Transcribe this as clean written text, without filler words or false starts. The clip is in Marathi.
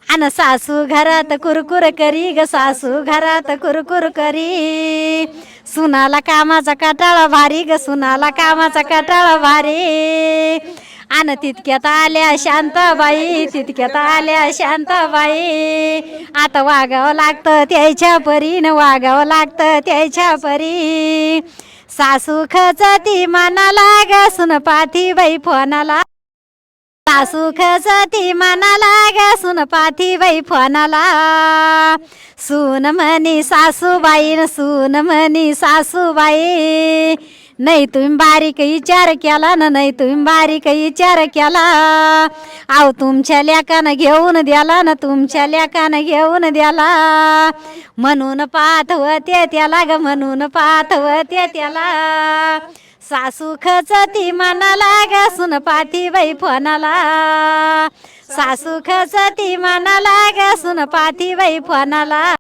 अन सासू घरात कुरकुर करी ग सासू घरात कुरकुर करी सुनाला कामाचा कटाळा भारी ग सुनाला कामाचा कटाळा भारी अन तितक्यात आल्या शांताबाई तितक्यात आल्या शांताबाई आता वागावं लागतं त्याच्या परीन वागावं लागतं त्याच्या परी सासू खचती मनाला ग सुन पाठी बाई फोनाला सासू खचती मनाला ग सुन पाठी बाई फोनाला सून म्हणी सासूबाई न सून म्हणी सासूबाई नाही तुम्ही बारीक विचार केला ना नाही तुम्ही बारीक विचार केला आव तुमच्या लेकानं घेऊन द्याला ना तुमच्या लेकानं घेऊन द्याला म्हणून पाठवते त्याला ग म्हणून पाठवते त्याला सासू खचती मनाला ग सुन पाठी बाई फोनाला सासू खचती मनाला ग सुन पाठी बाई फोनाला